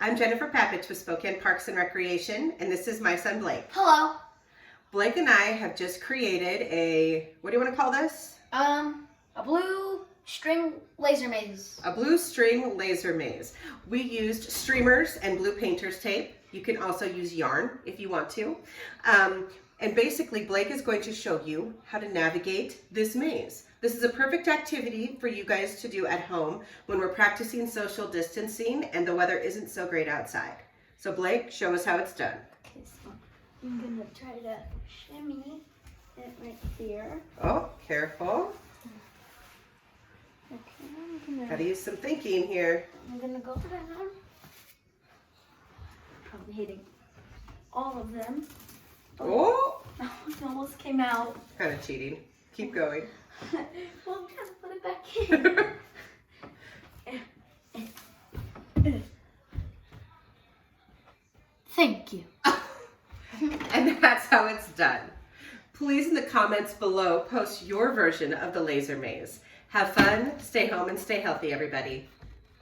I'm Jennifer Papich with Spokane Parks and Recreation, and this is my son Blake. Hello. Blake and I have just created a, what do you want to call this? A blue string laser maze. A blue string laser maze. We used streamers and blue painter's tape. You can also use yarn if you want to. And basically Blake is going to show you how to navigate this maze. This is a perfect activity for you guys to do at home when we're practicing social distancing and the weather isn't so great outside. So Blake, show us how it's done. Okay, so I'm gonna try to shimmy it right here. Oh, careful. Okay, Gotta use some thinking here. I'm gonna go down. Probably hitting all of them. Oh! It almost came out. Kind of cheating. Keep going. Well, I'm trying to put it back in. Thank you. And that's how it's done. Please, in the comments below, post your version of the laser maze. Have fun, stay home, and stay healthy, everybody.